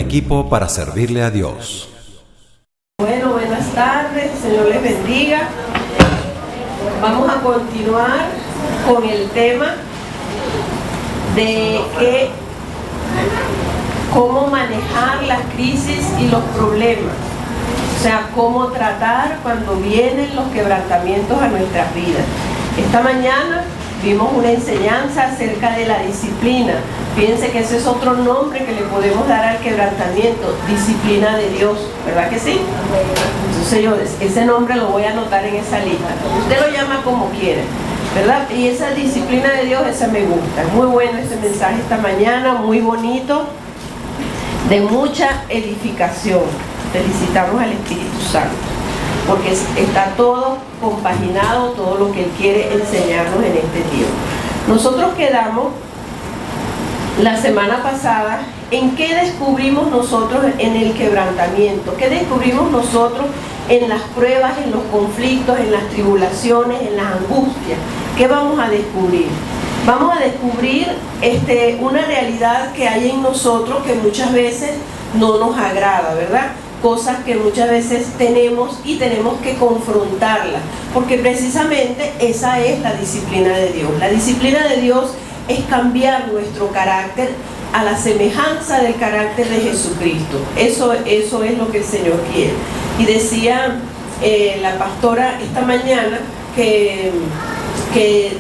equipo para servirle a Dios. Bueno, buenas tardes, Señor les bendiga. Vamos a continuar con el tema de cómo manejar las crisis y los problemas. O sea, cómo tratar cuando vienen los quebrantamientos a nuestras vidas. Esta mañana vimos una enseñanza acerca de la disciplina. Fíjense que ese es otro nombre que le podemos dar al quebrantamiento, disciplina de Dios, ¿verdad que sí? Entonces yo ese nombre lo voy a anotar en esa lista. Usted lo llama como quiera, ¿verdad? Y esa disciplina de Dios, esa me gusta. Es muy bueno este mensaje esta mañana, muy bonito, de mucha edificación. Felicitamos al Espíritu Santo, porque está todo compaginado, todo lo que Él quiere enseñarnos en este tiempo. Nosotros quedamos la semana pasada en qué descubrimos nosotros en el quebrantamiento, qué descubrimos nosotros en las pruebas, en los conflictos, en las tribulaciones, en las angustias. ¿Qué vamos a descubrir? Vamos a descubrir una realidad que hay en nosotros que muchas veces no nos agrada, ¿verdad? Cosas que muchas veces tenemos y tenemos que confrontarlas, porque precisamente esa es la disciplina de Dios. La disciplina de Dios es cambiar nuestro carácter a la semejanza del carácter de Jesucristo. Eso es lo que el Señor quiere. Y decía la pastora esta mañana que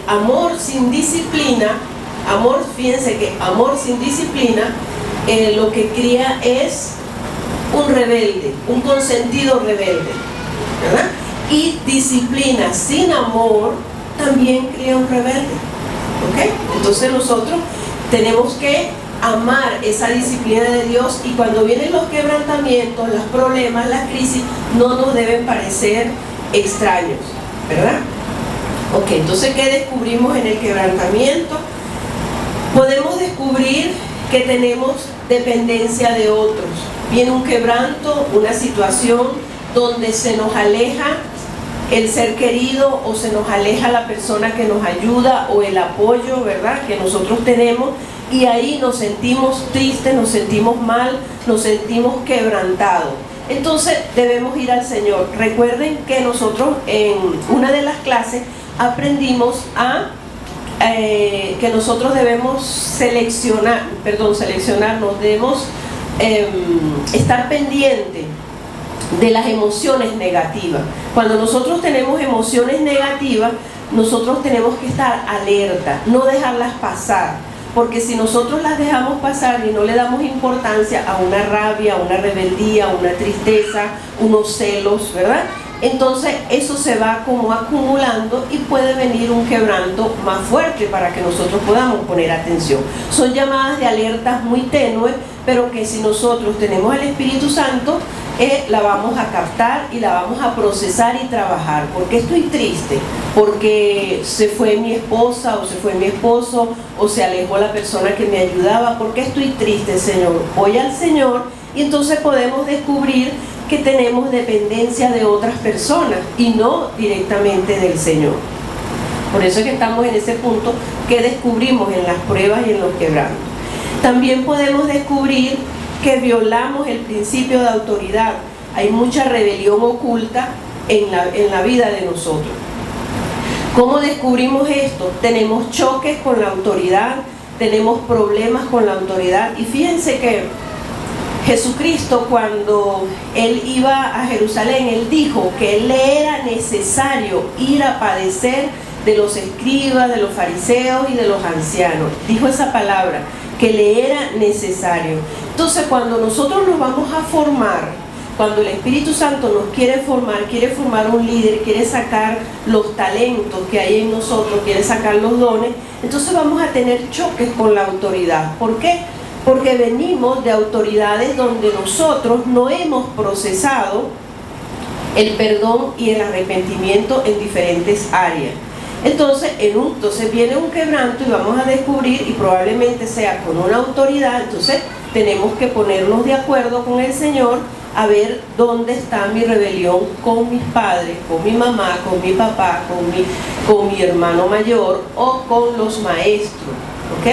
amor sin disciplina, fíjense que amor sin disciplina lo que cría es un rebelde, un consentido rebelde, ¿verdad? Y disciplina sin amor también cría un rebelde, ¿ok? Entonces nosotros tenemos que amar esa disciplina de Dios, y cuando vienen los quebrantamientos, los problemas, las crisis, no nos deben parecer extraños, ¿verdad? Ok, entonces, ¿qué descubrimos en el quebrantamiento? Podemos descubrir que tenemos dependencia de otros. Viene un quebranto, una situación donde se nos aleja el ser querido, o se nos aleja la persona que nos ayuda, o el apoyo, ¿verdad?, que nosotros tenemos, y ahí nos sentimos tristes, nos sentimos mal, nos sentimos quebrantados. Entonces debemos ir al Señor. Recuerden que nosotros en una de las clases aprendimos que nosotros debemos seleccionarnos, debemos estar pendientes de las emociones negativas. Cuando nosotros tenemos emociones negativas, nosotros tenemos que estar alerta, no dejarlas pasar, porque si nosotros las dejamos pasar y no le damos importancia a una rabia, a una rebeldía, a una tristeza, unos celos, ¿verdad?, entonces eso se va como acumulando y puede venir un quebranto más fuerte para que nosotros podamos poner atención. Son llamadas de alertas muy tenues, pero que si nosotros tenemos el Espíritu Santo, la vamos a captar y la vamos a procesar y trabajar. ¿Por qué estoy triste? Porque se fue mi esposa, o se fue mi esposo, o se alejó la persona que me ayudaba. ¿Por qué estoy triste, Señor? Voy al Señor, y entonces podemos descubrir que tenemos dependencia de otras personas y no directamente del Señor. Por eso es que estamos en ese punto que descubrimos en las pruebas y en los quebrantos. También podemos descubrir que violamos el principio de autoridad. Hay mucha rebelión oculta en la vida de nosotros. ¿Cómo descubrimos esto? Tenemos choques con la autoridad, tenemos problemas con la autoridad. Y fíjense que Jesucristo, cuando Él iba a Jerusalén, Él dijo que le era necesario ir a padecer de los escribas, de los fariseos y de los ancianos. Dijo esa palabra, que le era necesario. Entonces, cuando nosotros nos vamos a formar, cuando el Espíritu Santo nos quiere formar un líder, quiere sacar los talentos que hay en nosotros, quiere sacar los dones, entonces vamos a tener choques con la autoridad. ¿Por qué? Porque venimos de autoridades donde nosotros no hemos procesado el perdón y el arrepentimiento en diferentes áreas. Entonces viene un quebranto y vamos a descubrir, y probablemente sea con una autoridad. Entonces tenemos que ponernos de acuerdo con el Señor a ver dónde está mi rebelión con mis padres, con mi mamá, con mi papá, con mi hermano mayor o con los maestros, ¿ok?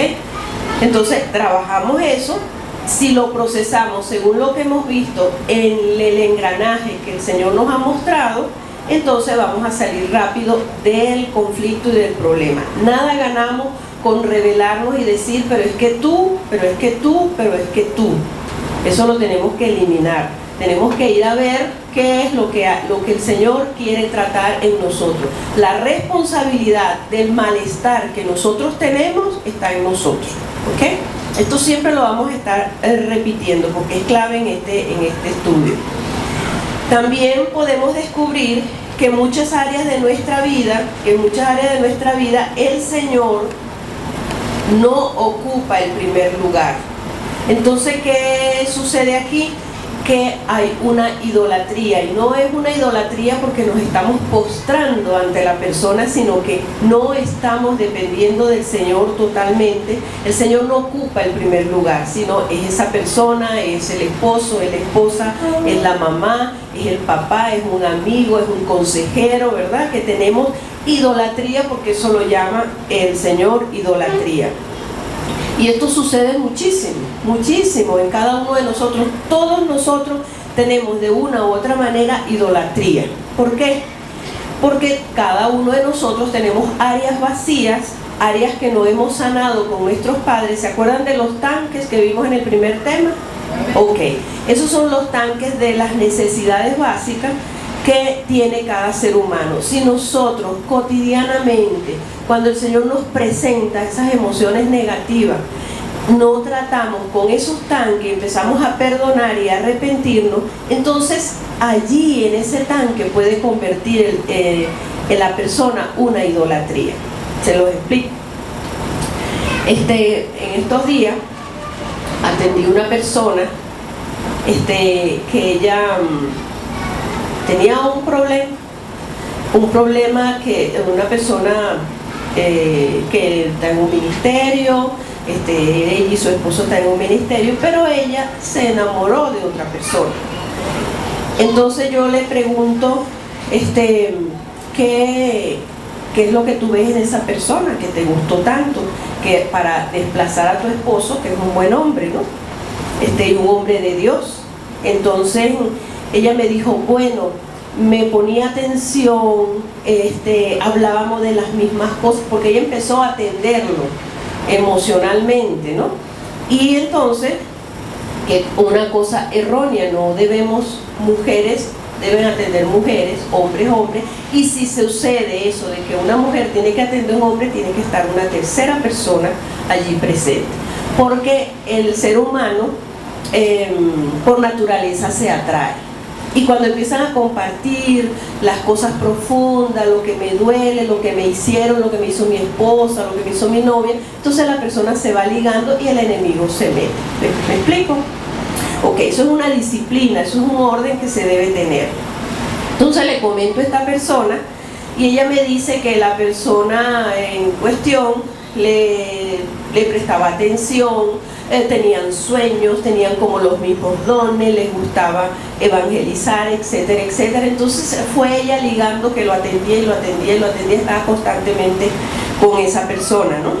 Entonces trabajamos eso si lo procesamos según lo que hemos visto en el engranaje que el Señor nos ha mostrado, entonces vamos a salir rápido del conflicto y del problema. Nada ganamos con rebelarnos y decir, pero es que tú, pero es que tú, pero es que tú. Eso lo tenemos que eliminar. Tenemos que ir a ver qué es lo que el Señor quiere tratar en nosotros. La responsabilidad del malestar que nosotros tenemos está en nosotros. ¿Ok? Esto siempre lo vamos a estar repitiendo porque es clave en este estudio. También podemos descubrir que en muchas áreas de nuestra vida, el Señor no ocupa el primer lugar. Entonces, ¿qué sucede aquí? Que hay una idolatría, y no es una idolatría porque nos estamos postrando ante la persona, sino que no estamos dependiendo del Señor totalmente. El Señor no ocupa el primer lugar, sino es esa persona, es el esposo, es la esposa, es la mamá, es el papá, es un amigo, es un consejero, ¿verdad? Que tenemos idolatría porque eso lo llama el Señor idolatría. Y esto sucede muchísimo, muchísimo en cada uno de nosotros. Todos nosotros tenemos de una u otra manera idolatría. ¿Por qué? Porque cada uno de nosotros tenemos áreas vacías, áreas que no hemos sanado con nuestros padres. ¿Se acuerdan de los tanques que vimos en el primer tema? Ok, esos son los tanques de las necesidades básicas que tiene cada ser humano. Si nosotros cotidianamente, cuando el Señor nos presenta esas emociones negativas, no tratamos con esos tanques, empezamos a perdonar y a arrepentirnos, entonces allí en ese tanque puede convertir en la persona una idolatría. Se los explico. En estos días atendí una persona que ella tenía un problema que una persona que está en un ministerio, ella y su esposo están en un ministerio, pero ella se enamoró de otra persona. Entonces yo le pregunto, ¿qué es lo que tú ves en esa persona que te gustó tanto, que para desplazar a tu esposo, que es un buen hombre, ¿no? Y un hombre de Dios? Entonces ella me dijo, bueno, me ponía atención, hablábamos de las mismas cosas, porque ella empezó a atenderlo emocionalmente, ¿no? Y entonces, que una cosa errónea, no debemos, mujeres deben atender mujeres, hombres, y si sucede eso de que una mujer tiene que atender a un hombre, tiene que estar una tercera persona allí presente, porque el ser humano por naturaleza se atrae. Y cuando empiezan a compartir las cosas profundas, lo que me duele, lo que me hicieron, lo que me hizo mi esposa, lo que me hizo mi novia, entonces la persona se va ligando y el enemigo se mete. ¿Me explico? Ok, eso es una disciplina, eso es un orden que se debe tener. Entonces le comento a esta persona y ella me dice que la persona en cuestión le prestaba atención, tenían sueños, tenían como los mismos dones, les gustaba evangelizar, etcétera, etcétera. Entonces fue ella ligando que lo atendía y lo atendía y lo atendía, estaba constantemente con esa persona, ¿no?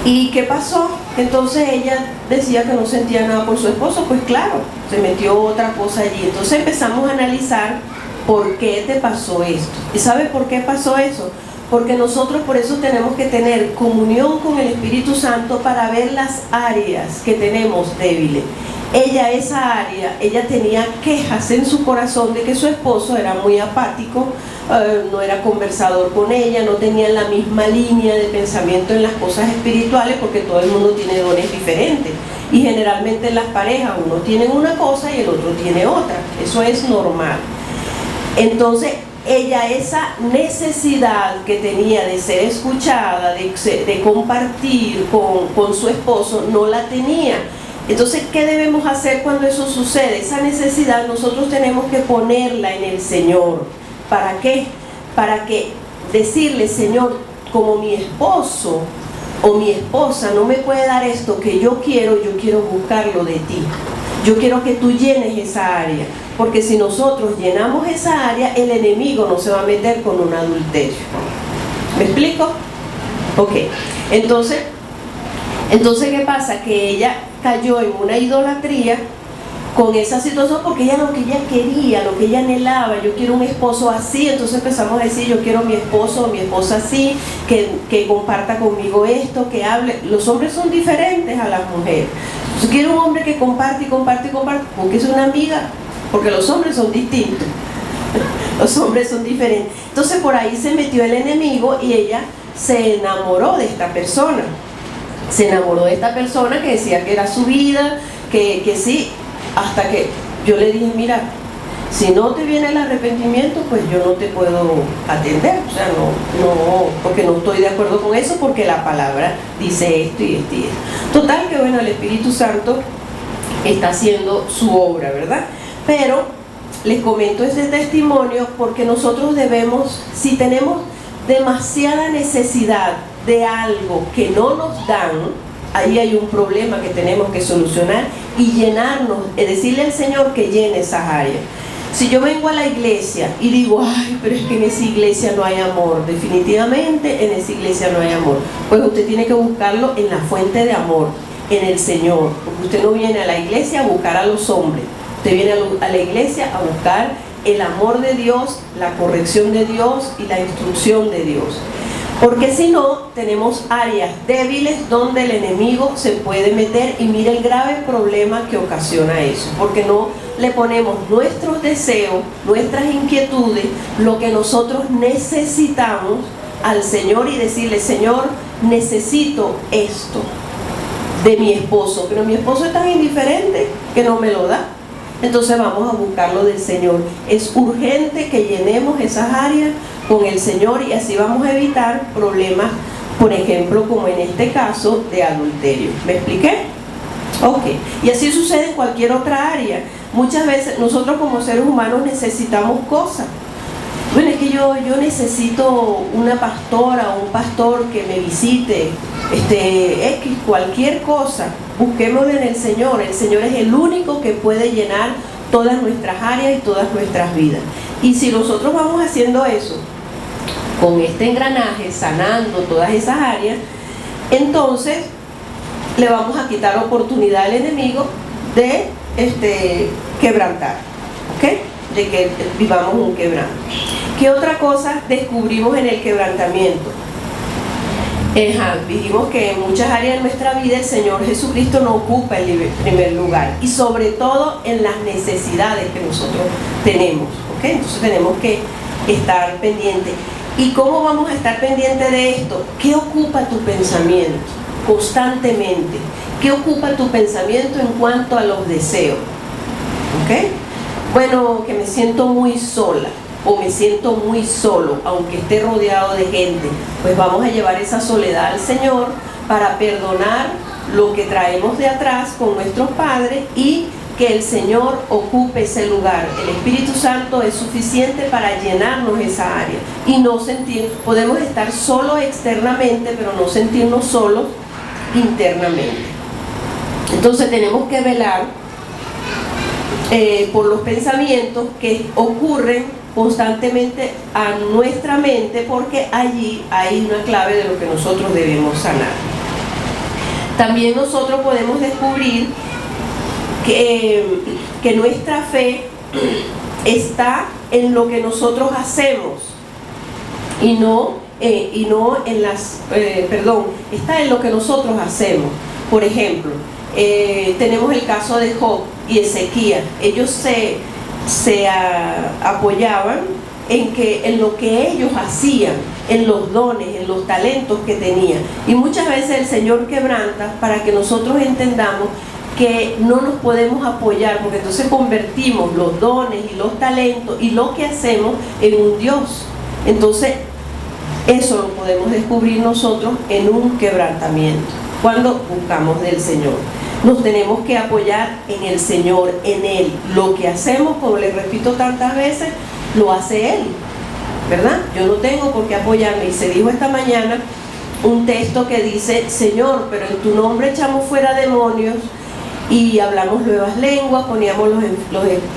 ¿Y qué pasó? Entonces ella decía que no sentía nada por su esposo. Pues claro, se metió otra cosa allí. Entonces empezamos a analizar por qué te pasó esto. ¿Y sabe por qué pasó eso? Porque nosotros por eso tenemos que tener comunión con el Espíritu Santo para ver las áreas que tenemos débiles. Esa área, ella tenía quejas en su corazón de que su esposo era muy apático, no era conversador con ella, no tenía la misma línea de pensamiento en las cosas espirituales, porque todo el mundo tiene dones diferentes. Y generalmente en las parejas uno tiene una cosa y el otro tiene otra. Eso es normal. Entonces, ella esa necesidad que tenía de ser escuchada, de compartir con su esposo, no la tenía. Entonces, ¿qué debemos hacer cuando eso sucede? Esa necesidad nosotros tenemos que ponerla en el Señor. ¿Para qué? Para que decirle, Señor, como mi esposo o mi esposa no me puede dar esto que yo quiero buscarlo de ti. Yo quiero que tú llenes esa área, porque si nosotros llenamos esa área, el enemigo no se va a meter con un adulterio. ¿Me explico? Ok, entonces ¿qué pasa? Que ella cayó en una idolatría con esa situación, porque ella lo que ella quería, lo que ella anhelaba, yo quiero un esposo así. Entonces empezamos a decir, yo quiero mi esposo o mi esposa así, que comparta conmigo esto, que hable. Los hombres son diferentes a las mujeres. Entonces quiero un hombre que comparte y comparte y comparte, porque es una amiga, porque los hombres son distintos. Los hombres son diferentes. Entonces por ahí se metió el enemigo y ella se enamoró de esta persona. Se enamoró de esta persona que decía que era su vida, que sí, hasta que yo le dije, mira, si no te viene el arrepentimiento, pues yo no te puedo atender. O sea, no, porque no estoy de acuerdo con eso, porque la palabra dice esto y esto y esto. Total que bueno, el Espíritu Santo está haciendo su obra, ¿verdad? Pero les comento este testimonio porque nosotros debemos, si tenemos demasiada necesidad de algo que no nos dan, ahí hay un problema que tenemos que solucionar y llenarnos, decirle al Señor que llene esas áreas. Si yo vengo a la iglesia y digo, ay, pero es que en esa iglesia no hay amor, definitivamente en esa iglesia no hay amor, pues usted tiene que buscarlo en la fuente de amor, en el Señor, porque usted no viene a la iglesia a buscar a los hombres, usted viene a la iglesia a buscar el amor de Dios, la corrección de Dios y la instrucción de Dios. Porque si no, tenemos áreas débiles donde el enemigo se puede meter, y mira el grave problema que ocasiona eso, porque no le ponemos nuestros deseos, nuestras inquietudes, lo que nosotros necesitamos al Señor, y decirle, Señor, necesito esto de mi esposo, pero mi esposo es tan indiferente que no me lo da. Entonces vamos a buscarlo del Señor. Es urgente que llenemos esas áreas con el Señor, y así vamos a evitar problemas, por ejemplo, como en este caso de adulterio. ¿Me expliqué? Ok. Y así sucede en cualquier otra área. Muchas veces nosotros como seres humanos necesitamos cosas. Bueno, es que yo necesito una pastora o un pastor que me visite, cualquier cosa. Busquémoslo en el Señor. El Señor es el único que puede llenar todas nuestras áreas y todas nuestras vidas. Y si nosotros vamos haciendo eso, con este engranaje, sanando todas esas áreas, entonces le vamos a quitar oportunidad al enemigo de quebrantar, ¿ok? De que vivamos un quebranto. ¿Qué otra cosa descubrimos en el quebrantamiento? Dijimos que en muchas áreas de nuestra vida el Señor Jesucristo no ocupa el primer lugar, y sobre todo en las necesidades que nosotros tenemos, ¿ok? Entonces tenemos que estar pendientes. ¿Y cómo vamos a estar pendientes de esto? ¿Qué ocupa tu pensamiento constantemente? ¿Qué ocupa tu pensamiento en cuanto a los deseos? ¿Ok? Bueno, que me siento muy sola, o me siento muy solo, aunque esté rodeado de gente. Pues vamos a llevar esa soledad al Señor para perdonar lo que traemos de atrás con nuestros padres, y que el Señor ocupe ese lugar. El Espíritu Santo es suficiente para llenarnos esa área y no sentir, podemos estar solos externamente, pero no sentirnos solos internamente. Entonces tenemos que velar por los pensamientos que ocurren constantemente a nuestra mente, porque allí hay una clave de lo que nosotros debemos sanar. También nosotros podemos descubrir que nuestra fe está en lo que nosotros hacemos y no en las está en lo que nosotros hacemos. Por ejemplo, tenemos el caso de Job y Ezequías. Ellos se apoyaban en lo que ellos hacían, en los dones, en los talentos que tenían, y muchas veces el Señor quebranta para que nosotros entendamos que no nos podemos apoyar, porque entonces convertimos los dones y los talentos y lo que hacemos en un Dios. Entonces eso lo podemos descubrir nosotros en un quebrantamiento, cuando buscamos del Señor. Nos tenemos que apoyar en el Señor, en Él. Lo que hacemos, como les repito tantas veces, lo hace Él, ¿verdad? Yo no tengo por qué apoyarme. Y se dijo esta mañana un texto que dice: Señor, pero en tu nombre echamos fuera demonios y hablamos nuevas lenguas, poníamos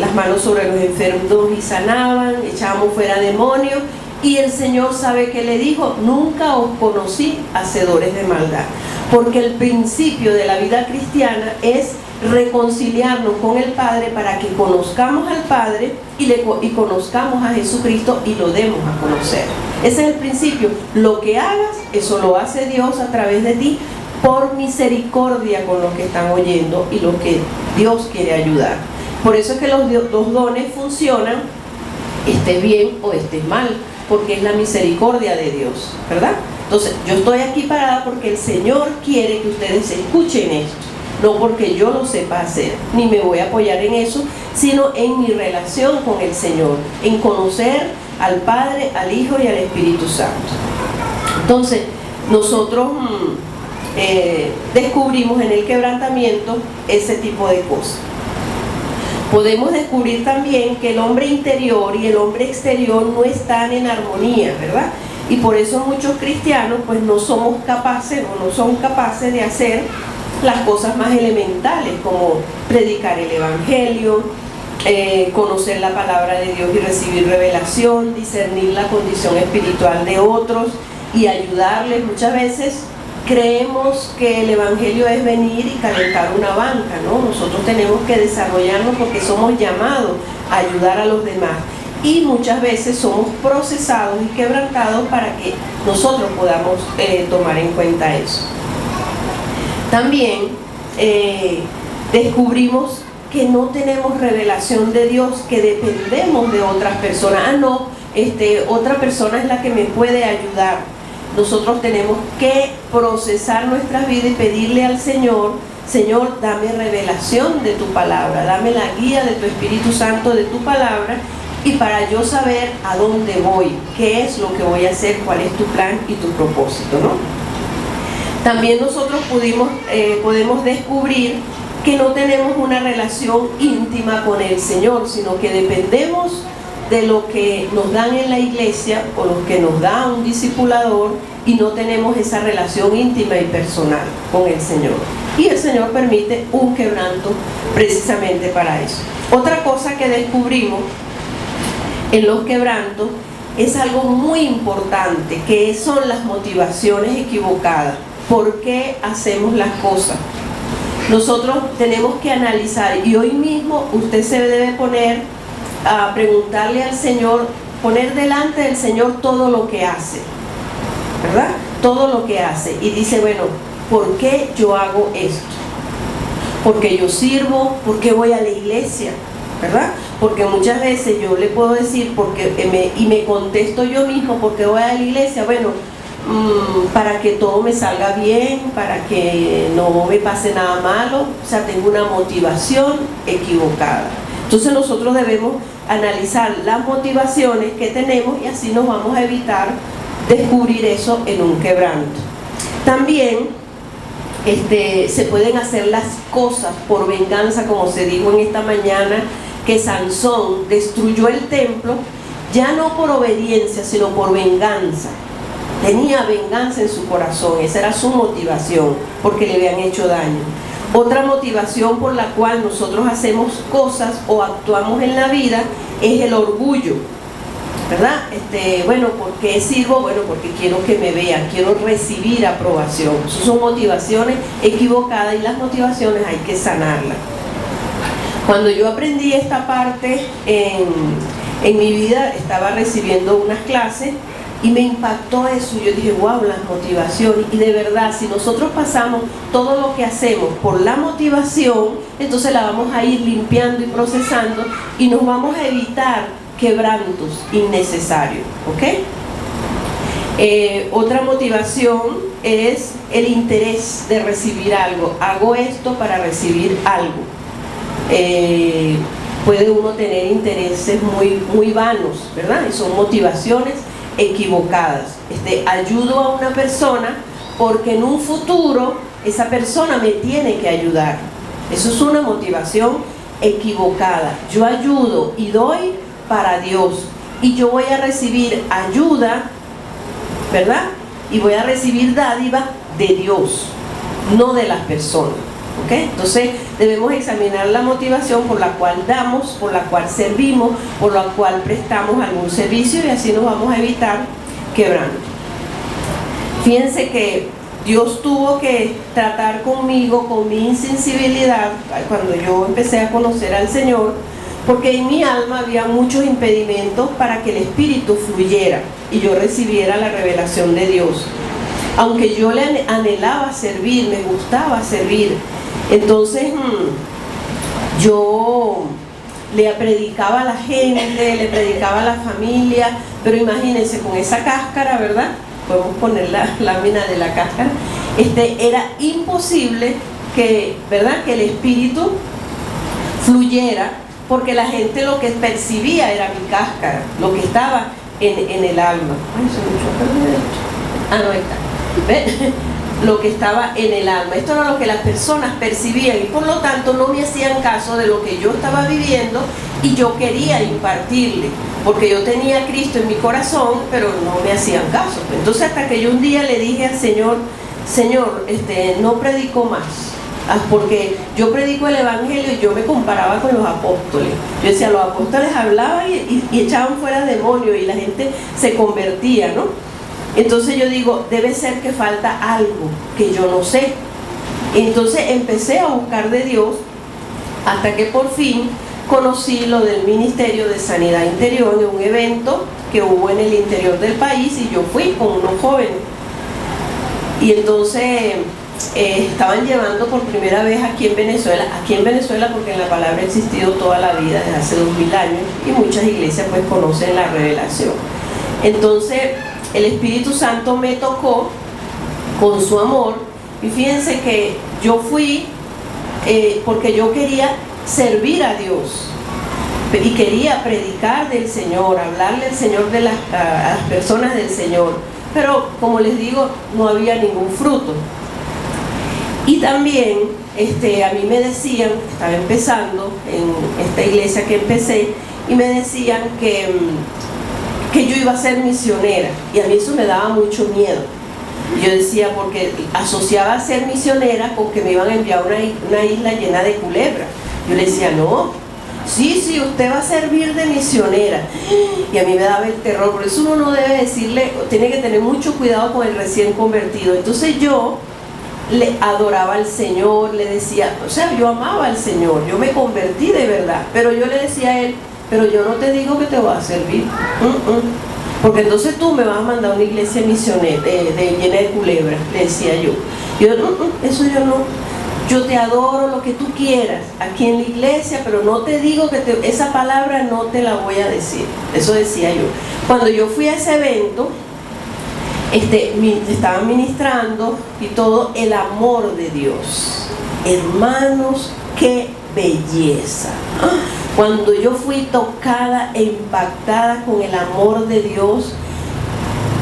las manos sobre los enfermos y sanaban, echábamos fuera demonios. Y el Señor, ¿sabe qué le dijo? Nunca os conocí, hacedores de maldad. porque el principio de la vida cristiana es reconciliarnos con el Padre para que conozcamos al Padre y conozcamos a Jesucristo y lo demos a conocer. Ese es el principio. Lo que hagas, eso lo hace Dios a través de ti por misericordia con los que están oyendo y los que Dios quiere ayudar. Por eso es que los dos dones funcionan, estés bien o estés mal, porque es la misericordia de Dios, ¿verdad? Entonces, yo estoy aquí parada porque el Señor quiere que ustedes escuchen esto, no porque yo lo sepa hacer, ni me voy a apoyar en eso, sino en mi relación con el Señor, en conocer al Padre, al Hijo y al Espíritu Santo. Entonces, nosotros descubrimos en el quebrantamiento ese tipo de cosas. Podemos descubrir también que el hombre interior y el hombre exterior no están en armonía, ¿verdad? Y por eso muchos cristianos pues no somos capaces o no son capaces de hacer las cosas más elementales, como predicar el Evangelio, conocer la palabra de Dios y recibir revelación, discernir la condición espiritual de otros y ayudarles. Muchas veces creemos que el Evangelio es venir y calentar una banca, ¿no? Nosotros tenemos que desarrollarnos porque somos llamados a ayudar a los demás. Y muchas veces somos procesados y quebrantados para que nosotros podamos tomar en cuenta eso. También descubrimos que no tenemos revelación de Dios, que dependemos de otras personas. Otra persona es la que me puede ayudar. Nosotros tenemos que procesar nuestras vidas y pedirle al Señor: Señor, dame revelación de tu palabra, dame la guía de tu Espíritu Santo, de tu palabra, y para yo saber a dónde voy, qué es lo que voy a hacer, cuál es tu plan y tu propósito, ¿no? También nosotros podemos descubrir que no tenemos una relación íntima con el Señor, sino que dependemos de lo que nos dan en la iglesia o lo que nos da un discipulador, y no tenemos esa relación íntima y personal con el Señor. Y el Señor permite un quebranto precisamente para eso. Otra cosa que descubrimos en los quebrantos es algo muy importante, que son las motivaciones equivocadas. ¿Por qué hacemos las cosas? Nosotros tenemos que analizar, y hoy mismo usted se debe poner a preguntarle al Señor, poner delante del Señor todo lo que hace, ¿verdad? Todo lo que hace, y dice, bueno, ¿por qué yo hago esto? Porque yo sirvo, porque voy a la iglesia, ¿verdad? Porque muchas veces yo le puedo decir, y me contesto yo mismo, porque voy a la iglesia, bueno, para que todo me salga bien, para que no me pase nada malo. O sea, tengo una motivación equivocada. Entonces nosotros debemos analizar las motivaciones que tenemos, y así nos vamos a evitar descubrir eso en un quebranto. También se pueden hacer las cosas por venganza, como se dijo en esta mañana, que Sansón destruyó el templo, ya no por obediencia, sino por venganza. Tenía venganza en su corazón, esa era su motivación, porque le habían hecho daño. Otra motivación por la cual nosotros hacemos cosas o actuamos en la vida es el orgullo, ¿verdad? Bueno, ¿por qué sirvo? Bueno, porque quiero que me vean, quiero recibir aprobación. Esas son motivaciones equivocadas, y las motivaciones hay que sanarlas. Cuando yo aprendí esta parte en mi vida, estaba recibiendo unas clases y me impactó eso. Yo dije, wow, las motivaciones. Y de verdad, si nosotros pasamos todo lo que hacemos por la motivación, entonces la vamos a ir limpiando y procesando, y nos vamos a evitar quebrantos innecesarios, ¿ok? Otra motivación es el interés de recibir algo. Hago esto para recibir algo. Puede uno tener intereses muy vanos, ¿verdad? Y son motivaciones equivocadas. Ayudo a una persona porque en un futuro esa persona me tiene que ayudar. Eso es una motivación equivocada. Yo ayudo y doy para Dios, y yo voy a recibir ayuda, ¿verdad? Y voy a recibir dádiva de Dios, no de las personas, ¿ok? Entonces debemos examinar la motivación por la cual damos, por la cual servimos, por la cual prestamos algún servicio, y así nos vamos a evitar quebranto. Fíjense que Dios tuvo que tratar conmigo, con mi insensibilidad, cuando yo empecé a conocer al Señor, porque en mi alma había muchos impedimentos para que el Espíritu fluyera y yo recibiera la revelación de Dios. Aunque yo le anhelaba servir, me gustaba servir, entonces yo le predicaba a la gente, le predicaba a la familia, pero imagínense con esa cáscara, ¿verdad? Podemos poner la lámina de la cáscara. Era imposible que, ¿verdad?, que el Espíritu fluyera, porque la gente lo que percibía era mi cáscara, lo que estaba en el alma. Ay, se me echó a perder esto. Ah, no, ahí está. ¿Ven? Lo que estaba en el alma. Esto era lo que las personas percibían y por lo tanto no me hacían caso de lo que yo estaba viviendo y yo quería impartirle, porque yo tenía a Cristo en mi corazón, pero no me hacían caso. Entonces hasta que yo un día le dije al Señor, Señor, no predico más, porque yo predico el Evangelio y yo me comparaba con los apóstoles. Yo decía, los apóstoles hablaban y echaban fuera demonios y la gente se convertía, ¿no? Entonces yo digo, debe ser que falta algo que yo no sé. Entonces empecé a buscar de Dios hasta que por fin conocí lo del Ministerio de Sanidad Interior en un evento que hubo en el interior del país y yo fui con unos jóvenes. Y entonces estaban llevando por primera vez aquí en Venezuela porque en la palabra ha existido toda la vida, desde hace 2000 años, y muchas iglesias pues conocen la revelación. Entonces el Espíritu Santo me tocó con su amor y fíjense que yo fui porque yo quería servir a Dios y quería predicar del Señor, hablarle al Señor a las personas del Señor, pero como les digo, no había ningún fruto. Y también a mí me decían, estaba empezando en esta iglesia que empecé, y me decían que yo iba a ser misionera, y a mí eso me daba mucho miedo. Yo decía, porque asociaba a ser misionera con que me iban a enviar a una isla llena de culebras. Yo le decía, no, sí, usted va a servir de misionera. Y a mí me daba el terror, por eso uno no debe decirle, tiene que tener mucho cuidado con el recién convertido. Entonces yo le adoraba al Señor, le decía, o sea, yo amaba al Señor, yo me convertí de verdad, pero yo le decía a él, pero yo no te digo que te voy a servir, porque entonces tú me vas a mandar a una iglesia misionera llena de culebras, le decía yo. Eso yo no, yo te adoro lo que tú quieras aquí en la iglesia, pero no te digo que esa palabra no te la voy a decir. Eso decía yo. Cuando yo fui a ese evento, estaban ministrando y todo el amor de Dios. Hermanos, qué belleza. Cuando yo fui tocada e impactada con el amor de Dios,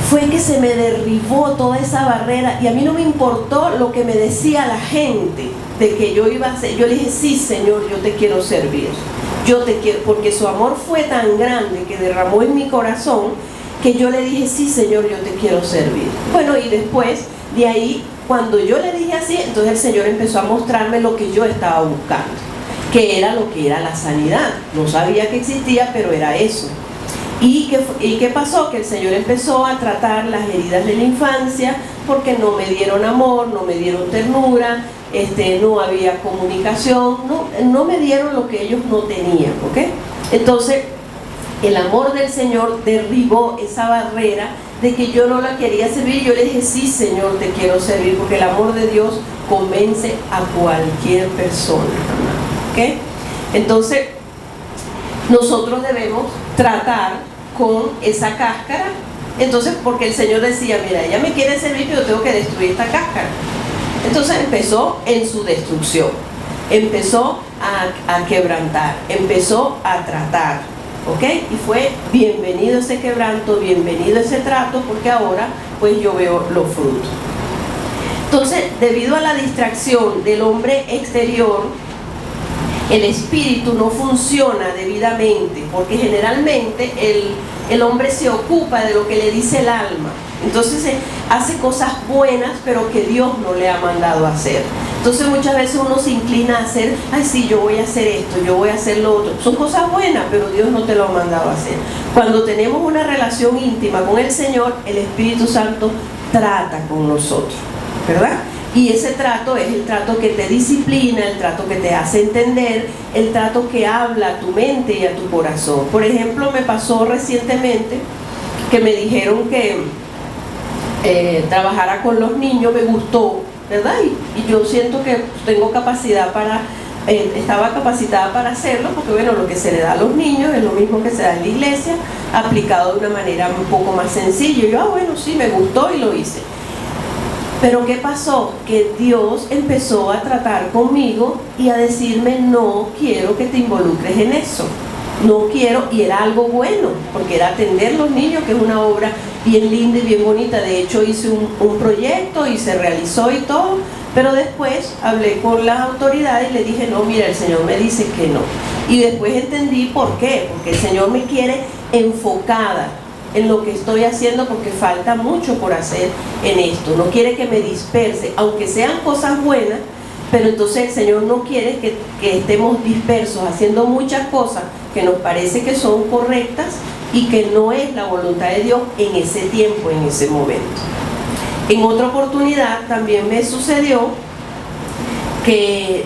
fue que se me derribó toda esa barrera y a mí no me importó lo que me decía la gente de que yo iba a hacer. Yo le dije, sí, Señor, yo te quiero servir, yo te quiero, porque su amor fue tan grande que derramó en mi corazón que yo le dije, sí, Señor, yo te quiero servir. Bueno, y después de ahí, cuando yo le dije así, entonces el Señor empezó a mostrarme lo que yo estaba buscando, que era lo que era la sanidad. No sabía que existía, pero era eso. ¿Y qué pasó? Que el Señor empezó a tratar las heridas de la infancia, porque no me dieron amor, no me dieron ternura, no había comunicación, no me dieron lo que ellos no tenían, ¿ok? Entonces, el amor del Señor derribó esa barrera de que yo no la quería servir. Yo le dije, sí, Señor, te quiero servir, porque el amor de Dios convence a cualquier persona, ¿ok? Entonces, nosotros debemos tratar con esa cáscara. Entonces, porque el Señor decía, mira, ella me quiere servir, pero yo tengo que destruir esta cáscara. Entonces empezó en su destrucción, empezó a quebrantar, empezó a tratar, ¿ok? Y fue bienvenido ese quebranto, bienvenido ese trato, porque ahora pues yo veo los frutos. Entonces, debido a la distracción del hombre exterior, el espíritu no funciona debidamente, porque generalmente el hombre se ocupa de lo que le dice el alma. Entonces hace cosas buenas, pero que Dios no le ha mandado a hacer. Entonces muchas veces uno se inclina a hacer, ay sí, yo voy a hacer esto, yo voy a hacer lo otro. Son cosas buenas, pero Dios no te lo ha mandado a hacer. Cuando tenemos una relación íntima con el Señor, el Espíritu Santo trata con nosotros. ¿verdad? Y ese trato es el trato que te disciplina, el trato que te hace entender, el trato que habla a tu mente y a tu corazón. Por ejemplo, me pasó recientemente que me dijeron que trabajara con los niños, me gustó, ¿verdad? Y yo siento que tengo capacidad para, estaba capacitada para hacerlo, porque bueno, lo que se le da a los niños es lo mismo que se da en la iglesia, aplicado de una manera un poco más sencilla. Y yo, bueno, sí, me gustó y lo hice. Pero ¿qué pasó? Que Dios empezó a tratar conmigo y a decirme, no quiero que te involucres en eso. No quiero, y era algo bueno, porque era atender a los niños, que es una obra bien linda y bien bonita. De hecho, hice un proyecto y se realizó y todo, pero después hablé con las autoridades y le dije, no, mira, el Señor me dice que no. Y después entendí por qué, porque el Señor me quiere enfocada en lo que estoy haciendo, porque falta mucho por hacer en esto. No quiere que me disperse, aunque sean cosas buenas, pero entonces el Señor no quiere que estemos dispersos haciendo muchas cosas que nos parece que son correctas y que no es la voluntad de Dios en ese tiempo, en ese momento. En otra oportunidad también me sucedió que,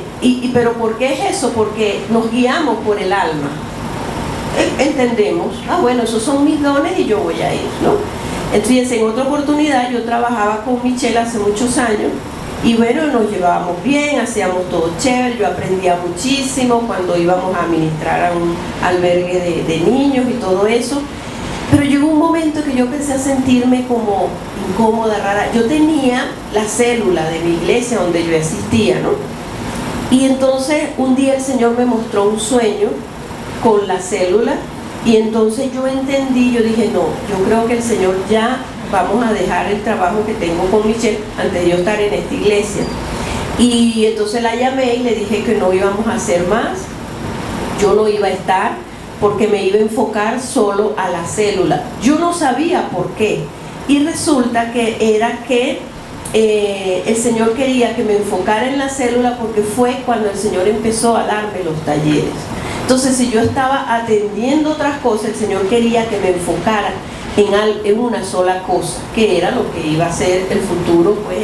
pero ¿por qué es eso? Porque nos guiamos por el alma. Entendemos, bueno, esos son mis dones y yo voy a ir, ¿no? Entonces, en otra oportunidad yo trabajaba con Michelle hace muchos años y bueno, nos llevábamos bien, hacíamos todo chévere, yo aprendía muchísimo cuando íbamos a administrar a un albergue de niños y todo eso. Pero llegó un momento que yo empecé a sentirme como incómoda, rara. Yo tenía la célula de mi iglesia donde yo asistía, ¿no? Y entonces un día el Señor me mostró un sueño con la célula y entonces yo entendí, yo dije, no, yo creo que el Señor ya vamos a dejar el trabajo que tengo con Michelle antes de yo estar en esta iglesia. Y entonces la llamé y le dije que no íbamos a hacer más, yo no iba a estar porque me iba a enfocar solo a la célula. Yo no sabía por qué y resulta que era que el Señor quería que me enfocara en la célula porque fue cuando el Señor empezó a darme los talleres. Entonces, si yo estaba atendiendo otras cosas, el Señor quería que me enfocara en una sola cosa, que era lo que iba a ser el futuro, pues,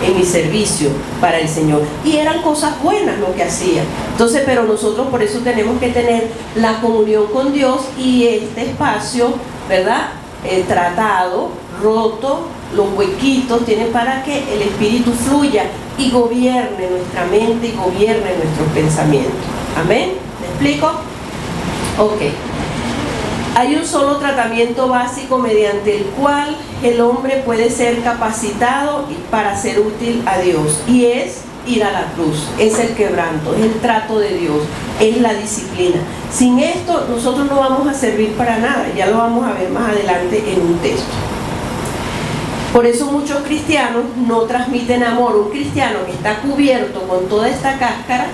en mi servicio para el Señor. Y eran cosas buenas lo que hacía. Entonces, pero nosotros por eso tenemos que tener la comunión con Dios y este espacio, ¿verdad? Tratado, roto, los huequitos, tienen para que el Espíritu fluya y gobierne nuestra mente y gobierne nuestros pensamientos. Amén. ¿Me explico? Ok. Hay un solo tratamiento básico mediante el cual el hombre puede ser capacitado para ser útil a Dios, y es ir a la cruz, es el quebranto, es el trato de Dios, es la disciplina. Sin esto nosotros no vamos a servir para nada, ya lo vamos a ver más adelante en un texto. Por eso muchos cristianos no transmiten amor. Un cristiano que está cubierto con toda esta cáscara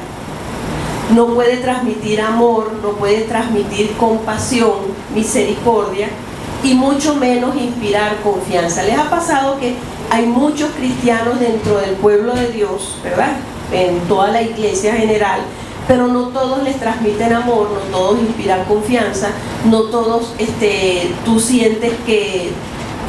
no puede transmitir amor, no puede transmitir compasión, misericordia y mucho menos inspirar confianza. ¿Les ha pasado que hay muchos cristianos dentro del pueblo de Dios, ¿verdad? En toda la iglesia general, pero no todos les transmiten amor, no todos inspiran confianza, no todos tú sientes que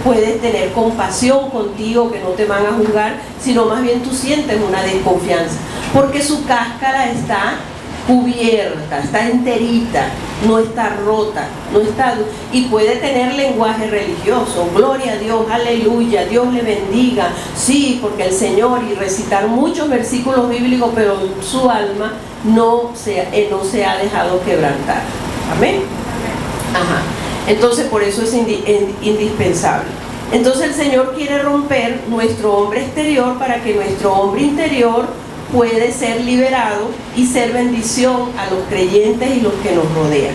puedes tener compasión contigo, que no te van a juzgar, sino más bien tú sientes una desconfianza, porque su cáscara está cubierta, está enterita, no está rota, no está, y puede tener lenguaje religioso, gloria a Dios, aleluya, Dios le bendiga, sí, porque el Señor, y recitar muchos versículos bíblicos, pero su alma no se ha dejado quebrantar. Amén. Ajá. Entonces por eso es indispensable. Entonces el Señor quiere romper nuestro hombre exterior para que nuestro hombre interior puede ser liberado y ser bendición a los creyentes y los que nos rodean.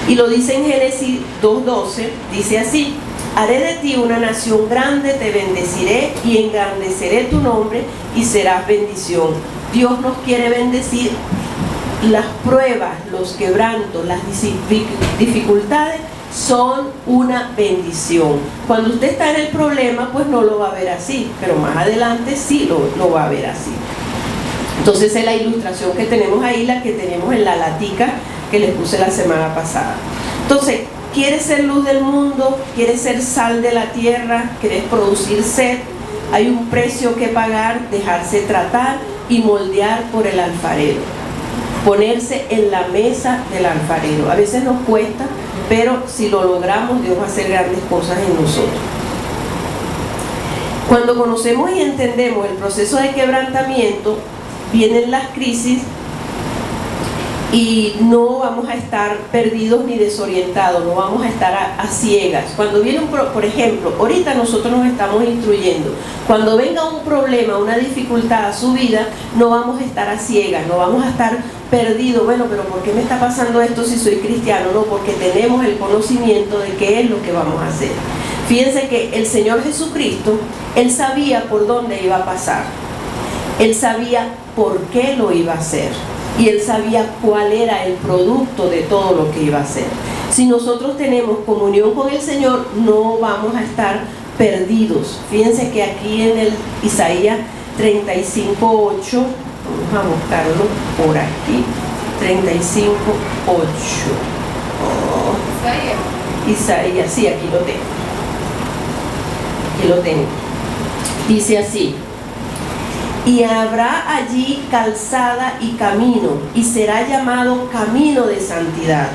Y lo dice en Génesis 2:12, dice así: haré de ti una nación grande, te bendeciré y engrandeceré tu nombre y serás bendición. Dios nos quiere bendecir. Las pruebas, los quebrantos, las dificultades son una bendición. Cuando usted está en el problema, pues no lo va a ver así, pero más adelante sí lo va a ver así. Entonces es la ilustración que tenemos ahí, la que tenemos en la latica que les puse la semana pasada. Entonces, ¿quieres ser luz del mundo? ¿Quieres ser sal de la tierra? ¿Quieres producir sed? Hay un precio que pagar, dejarse tratar y moldear por el alfarero. Ponerse en la mesa del alfarero. A veces nos cuesta, pero si lo logramos, Dios va a hacer grandes cosas en nosotros. Cuando conocemos y entendemos el proceso de quebrantamiento, vienen las crisis y no vamos a estar perdidos ni desorientados, no vamos a estar a ciegas. Cuando viene por ejemplo, ahorita nosotros nos estamos instruyendo, cuando venga un problema, una dificultad a su vida, no vamos a estar a ciegas, no vamos a estar perdidos. Bueno, pero ¿por qué me está pasando esto si soy cristiano? No, porque tenemos el conocimiento de qué es lo que vamos a hacer. Fíjense que el Señor Jesucristo, Él sabía por dónde iba a pasar, Él sabía por qué lo iba a hacer. Y Él sabía cuál era el producto de todo lo que iba a hacer. Si nosotros tenemos comunión con el Señor, no vamos a estar perdidos. Fíjense que aquí en el Isaías 35:8, vamos a buscarlo por aquí, 35:8. Isaías, sí, aquí lo tengo. Aquí lo tengo. Dice así: y habrá allí calzada y camino, y será llamado camino de santidad.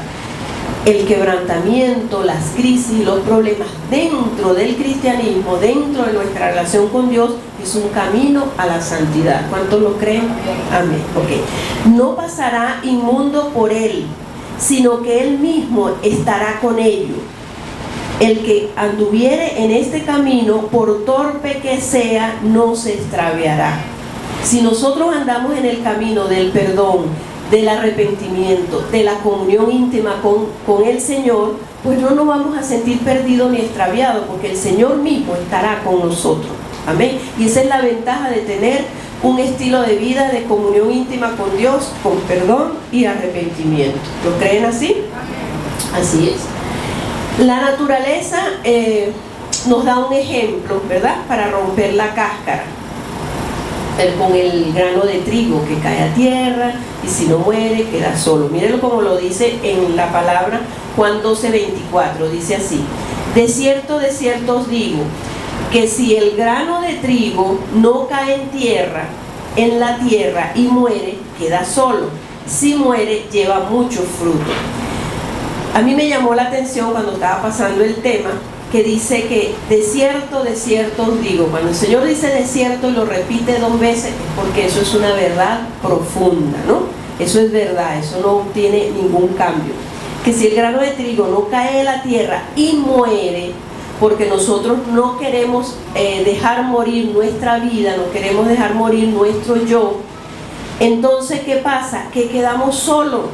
El quebrantamiento, las crisis y los problemas dentro del cristianismo, dentro de nuestra relación con Dios, es un camino a la santidad. ¿Cuántos lo creen? Amén. Ok. No pasará inmundo por él, sino que él mismo estará con ellos. El que anduviere en este camino, por torpe que sea, no se extraviará. Si nosotros andamos en el camino del perdón, del arrepentimiento, de la comunión íntima con el Señor, pues no nos vamos a sentir perdidos ni extraviados, porque el Señor mismo estará con nosotros. Amén. Y esa es la ventaja de tener un estilo de vida de comunión íntima con Dios, con perdón y arrepentimiento. ¿Lo creen así? Así es. La naturaleza nos da un ejemplo, ¿verdad?, para romper la cáscara. Con el grano de trigo que cae a tierra y si no muere queda solo. Mírenlo como lo dice en la palabra Juan 12:24. Dice así: de cierto os digo, que si el grano de trigo no cae en la tierra y muere, queda solo. Si muere, lleva mucho fruto. A mí me llamó la atención cuando estaba pasando el tema, que dice que de cierto os digo. Cuando el Señor dice de cierto y lo repite 2 veces, es porque eso es una verdad profunda, ¿no? Eso es verdad, eso no tiene ningún cambio. Que si el grano de trigo no cae en la tierra y muere, porque nosotros no queremos dejar morir nuestra vida, no queremos dejar morir nuestro yo, entonces ¿qué pasa? Que quedamos solos.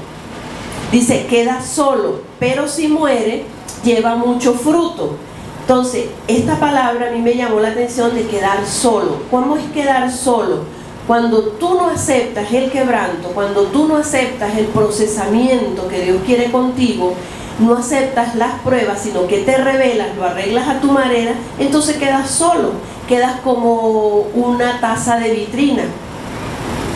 Dice, queda solo, pero si muere, lleva mucho fruto. Entonces, esta palabra a mí me llamó la atención de quedar solo. ¿Cómo es quedar solo? Cuando tú no aceptas el quebranto, cuando tú no aceptas el procesamiento que Dios quiere contigo, no aceptas las pruebas, sino que te rebelas, lo arreglas a tu manera, entonces quedas solo, quedas como una taza de vitrina,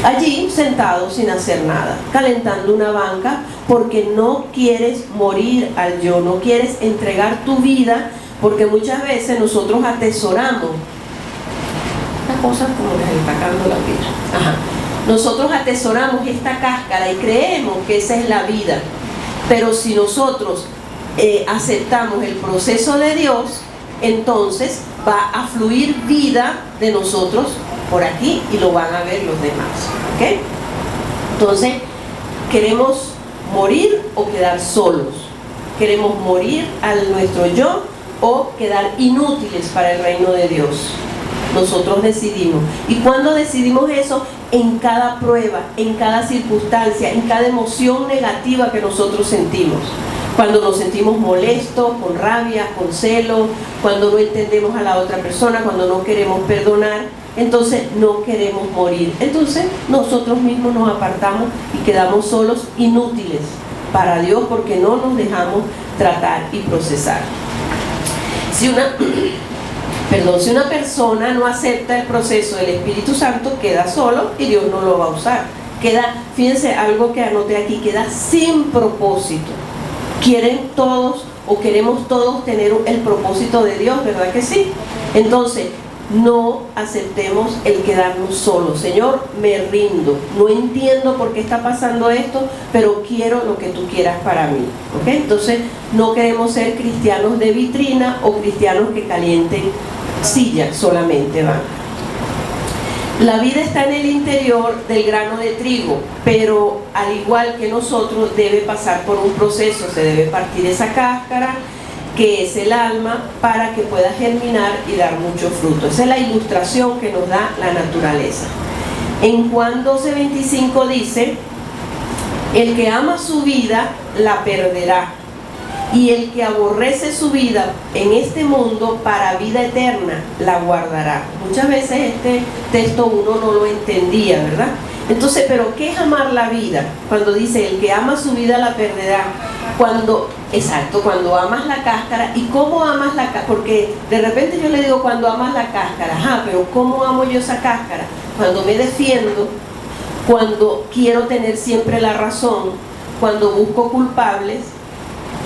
allí sentado sin hacer nada, calentando una banca, porque no quieres morir al yo, no quieres entregar tu vida, porque muchas veces nosotros atesoramos estas cosas como les está sacando la piedra. Nosotros atesoramos esta cáscara y creemos que esa es la vida, pero si nosotros aceptamos el proceso de Dios, entonces va a fluir vida de nosotros por aquí y lo van a ver los demás, ¿ok? Entonces, ¿queremos morir o quedar solos? ¿Queremos morir a nuestro yo o quedar inútiles para el reino de Dios? Nosotros decidimos. ¿Y cuándo decidimos eso? En cada prueba, en cada circunstancia, en cada emoción negativa que nosotros sentimos. Cuando nos sentimos molestos, con rabia, con celo, cuando no entendemos a la otra persona, cuando no queremos perdonar, entonces no queremos morir. Entonces nosotros mismos nos apartamos y quedamos solos, inútiles para Dios, porque no nos dejamos tratar y procesar. Si una persona no acepta el proceso del Espíritu Santo, queda solo y Dios no lo va a usar. Fíjense algo que anoté aquí, queda sin propósito. Quieren todos o queremos todos tener el propósito de Dios, ¿verdad que sí? Entonces, no aceptemos el quedarnos solos. Señor, me rindo, no entiendo por qué está pasando esto, pero quiero lo que tú quieras para mí. ¿Okay? Entonces no queremos ser cristianos de vitrina o cristianos que calienten sillas solamente, ¿va? La vida está en el interior del grano de trigo, pero al igual que nosotros debe pasar por un proceso. Se debe partir esa cáscara, que es el alma, para que pueda germinar y dar mucho fruto. Esa es la ilustración que nos da la naturaleza. En Juan 12:25 dice: el que ama su vida la perderá, y el que aborrece su vida en este mundo para vida eterna la guardará. Muchas veces este texto uno no lo entendía, ¿verdad? Entonces, ¿pero qué es amar la vida? Cuando dice el que ama su vida la perderá. Cuando amas la cáscara. ¿Y cómo amas la cáscara? Porque de repente yo le digo, cuando amas la cáscara, pero ¿cómo amo yo esa cáscara? Cuando me defiendo, cuando quiero tener siempre la razón, cuando busco culpables,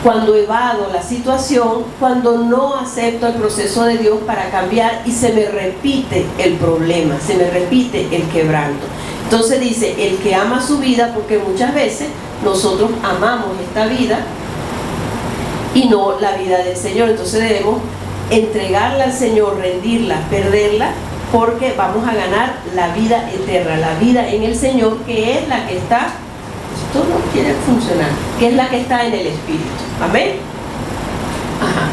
cuando evado la situación, cuando no acepto el proceso de Dios para cambiar y se me repite el problema, se me repite el quebranto. Entonces dice, el que ama su vida, porque muchas veces nosotros amamos esta vida y no la vida del Señor. Entonces debemos entregarla al Señor, rendirla, perderla, porque vamos a ganar la vida eterna, la vida en el Señor, que es la que está, esto no quiere funcionar, que es la que está en el Espíritu. Amén. Ajá.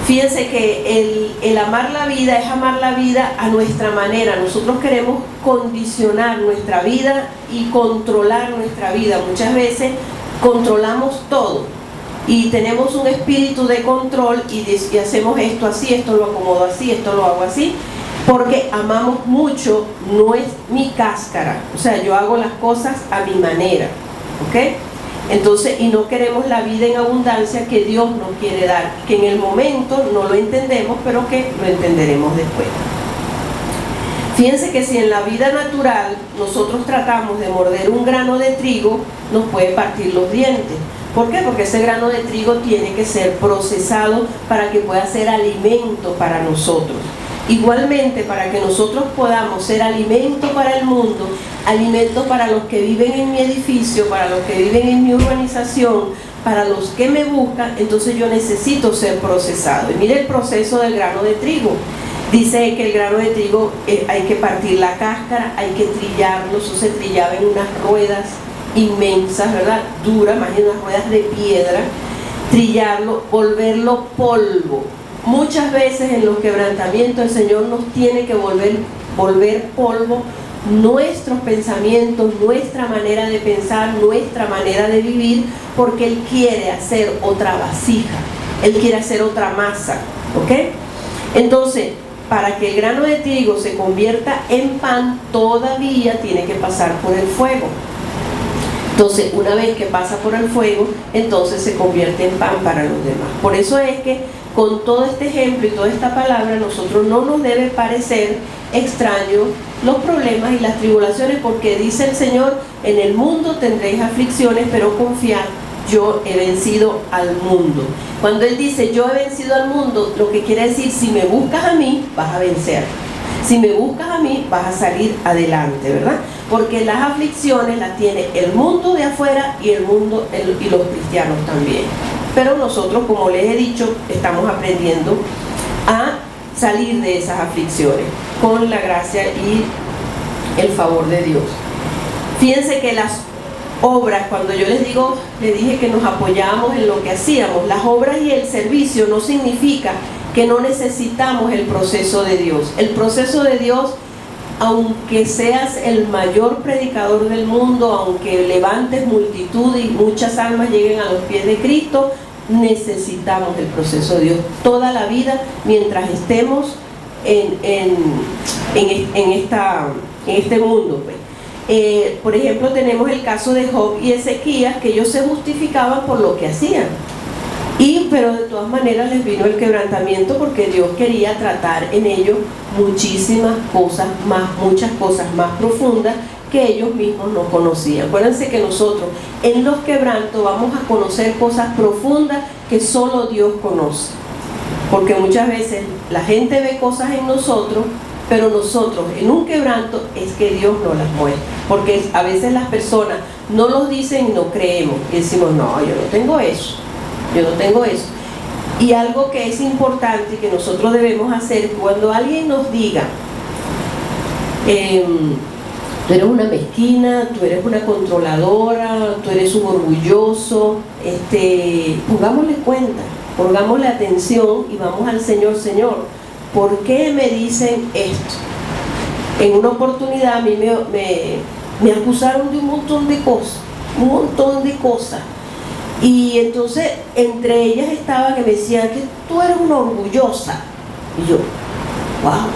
Fíjense que el amar la vida es amar la vida a nuestra manera. Nosotros queremos condicionar nuestra vida y controlar nuestra vida. Muchas veces controlamos todo y tenemos un espíritu de control y hacemos esto así, esto lo acomodo así, esto lo hago así, porque amamos mucho, no es mi cáscara. O sea, yo hago las cosas a mi manera, ¿ok? Entonces, y no queremos la vida en abundancia que Dios nos quiere dar, que en el momento no lo entendemos, pero que lo entenderemos después. Fíjense que si en la vida natural nosotros tratamos de morder un grano de trigo, nos puede partir los dientes. ¿Por qué? Porque ese grano de trigo tiene que ser procesado para que pueda ser alimento para nosotros. Igualmente, para que nosotros podamos ser alimento para el mundo, alimento para los que viven en mi edificio, para los que viven en mi urbanización, para los que me buscan, entonces yo necesito ser procesado. Y mire el proceso del grano de trigo. Dice que el grano de trigo hay que partir la cáscara, hay que trillarlo. Eso se trillaba en unas ruedas inmensas, ¿verdad? Duras, imagínate unas ruedas de piedra. Trillarlo, volverlo polvo. Muchas veces en los quebrantamientos el Señor nos tiene que volver polvo nuestros pensamientos, nuestra manera de pensar, nuestra manera de vivir, porque Él quiere hacer otra vasija, Él quiere hacer otra masa, ¿ok? Entonces, para que el grano de trigo se convierta en pan, todavía tiene que pasar por el fuego. Entonces, una vez que pasa por el fuego, entonces se convierte en pan para los demás. Por eso es que con todo este ejemplo y toda esta palabra, nosotros no nos debe parecer extraño los problemas y las tribulaciones, porque dice el Señor, en el mundo tendréis aflicciones, pero confiad, yo he vencido al mundo. Cuando Él dice, yo he vencido al mundo, lo que quiere decir, si me buscas a mí, vas a vencer. Si me buscas a mí, vas a salir adelante, ¿verdad? Porque las aflicciones las tiene el mundo de afuera y el mundo y los cristianos también. Pero nosotros, como les he dicho, estamos aprendiendo a salir de esas aflicciones con la gracia y el favor de Dios. Fíjense que las obras, cuando yo les dije que nos apoyábamos en lo que hacíamos, las obras y el servicio no significa que no necesitamos el proceso de Dios. El proceso de Dios, aunque seas el mayor predicador del mundo, aunque levantes multitud y muchas almas lleguen a los pies de Cristo, necesitamos el proceso de Dios toda la vida mientras estemos en este mundo, pues. Por ejemplo, tenemos el caso de Job y Ezequías, que ellos se justificaban por lo que hacían, pero de todas maneras les vino el quebrantamiento, porque Dios quería tratar en ellos muchísimas cosas más, muchas cosas más profundas que ellos mismos no conocían. Acuérdense que nosotros en los quebrantos vamos a conocer cosas profundas que solo Dios conoce. Porque muchas veces la gente ve cosas en nosotros, pero nosotros en un quebranto es que Dios nos las muestra. Porque a veces las personas no los dicen y no creemos. Y decimos, no, yo no tengo eso. Yo no tengo eso. Y algo que es importante y que nosotros debemos hacer, cuando alguien nos diga, tú eres una mezquina, tú eres una controladora, tú eres un orgulloso, pongámosle cuenta, pongámosle atención y vamos al Señor. Señor, ¿por qué me dicen esto? En una oportunidad a mí me acusaron de un montón de cosas, y entonces entre ellas estaba que me decían que tú eres una orgullosa, y yo, wow,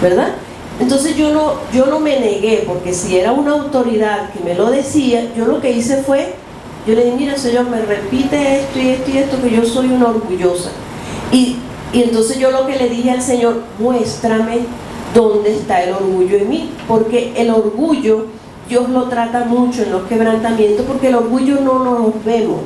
¿verdad? Entonces yo no me negué, porque si era una autoridad que me lo decía, yo lo que hice fue, yo le dije, mira Señor, me repite esto y esto y esto, que yo soy una orgullosa. Y entonces yo lo que le dije al Señor, muéstrame dónde está el orgullo en mí, porque el orgullo Dios lo trata mucho en los quebrantamientos, porque el orgullo no nos vemos.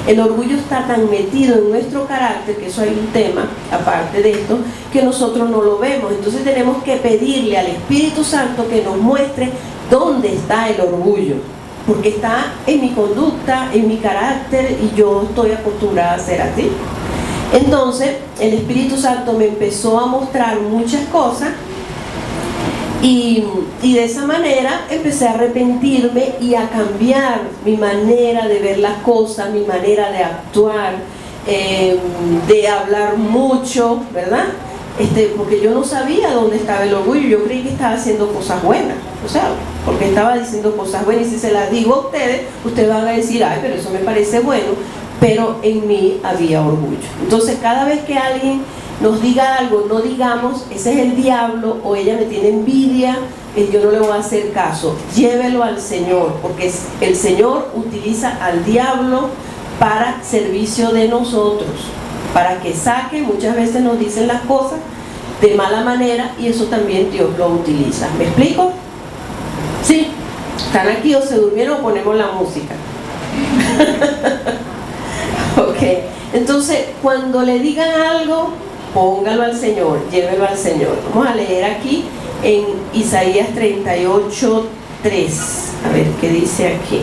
El orgullo está tan metido en nuestro carácter, que eso hay un tema aparte de esto, que nosotros no lo vemos. Entonces tenemos que pedirle al Espíritu Santo que nos muestre dónde está el orgullo, porque está en mi conducta, en mi carácter, y yo estoy acostumbrada a ser así. Entonces el Espíritu Santo me empezó a mostrar muchas cosas, y de esa manera empecé a arrepentirme y a cambiar mi manera de ver las cosas, mi manera de actuar, de hablar mucho, ¿verdad? Porque yo no sabía dónde estaba el orgullo. Yo creí que estaba haciendo cosas buenas, o sea, porque estaba diciendo cosas buenas, y si se las digo a ustedes van a decir, ay, pero eso me parece bueno, pero en mí había orgullo. Entonces cada vez que alguien nos diga algo, no digamos, ese es el diablo, o ella me tiene envidia, yo no le voy a hacer caso. Llévelo al Señor, porque el Señor utiliza al diablo para servicio de nosotros, para que saque. Muchas veces nos dicen las cosas de mala manera, y eso también Dios lo utiliza. ¿Me explico? ¿Sí? ¿Están aquí o se durmieron o ponemos la música? Ok, entonces cuando le digan algo, póngalo al Señor, llévelo al Señor. Vamos a leer aquí en Isaías 38:3. A ver qué dice aquí.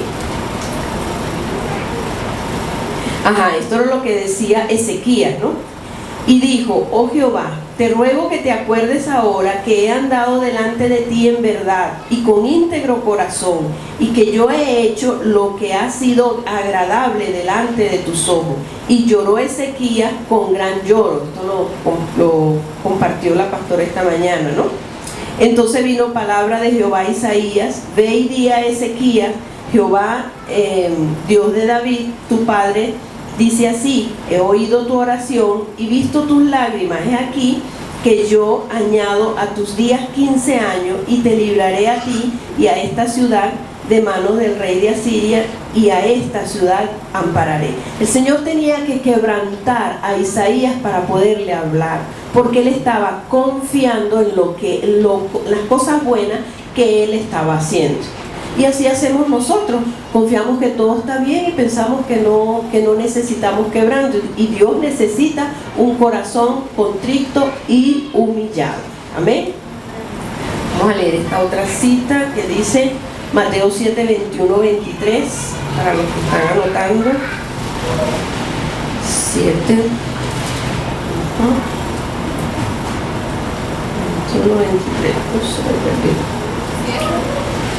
Esto es lo que decía Ezequías, ¿no? Y dijo, oh Jehová, te ruego que te acuerdes ahora que he andado delante de ti en verdad y con íntegro corazón, y que yo he hecho lo que ha sido agradable delante de tus ojos. Y lloró Ezequías con gran lloro. Esto lo compartió la pastora esta mañana, ¿no? Entonces vino palabra de Jehová a Isaías, ve y di a Ezequías, Jehová, Dios de David, tu padre, dice así, he oído tu oración y visto tus lágrimas. He aquí que yo añado a tus días 15 años y te libraré a ti y a esta ciudad de manos del rey de Asiria, y a esta ciudad ampararé. El Señor tenía que quebrantar a Isaías para poderle hablar, porque él estaba confiando en las cosas buenas que él estaba haciendo. Y así hacemos nosotros, confiamos que todo está bien y pensamos que no necesitamos quebranto, y Dios necesita un corazón contrito y humillado. Amén. Vamos a leer esta otra cita que dice Mateo 7, 21, 23, para los que están anotando. 7, 21, 23,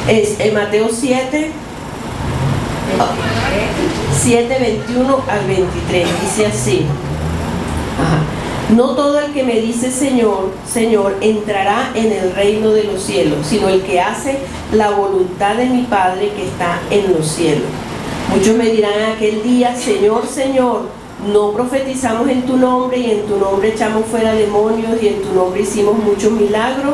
es en Mateo 7, 21 al 23, dice así. No todo el que me dice Señor, Señor, entrará en el reino de los cielos, sino el que hace la voluntad de mi Padre que está en los cielos. Muchos me dirán en aquel día, Señor, Señor, no profetizamos en tu nombre, y en tu nombre echamos fuera demonios, y en tu nombre hicimos muchos milagros.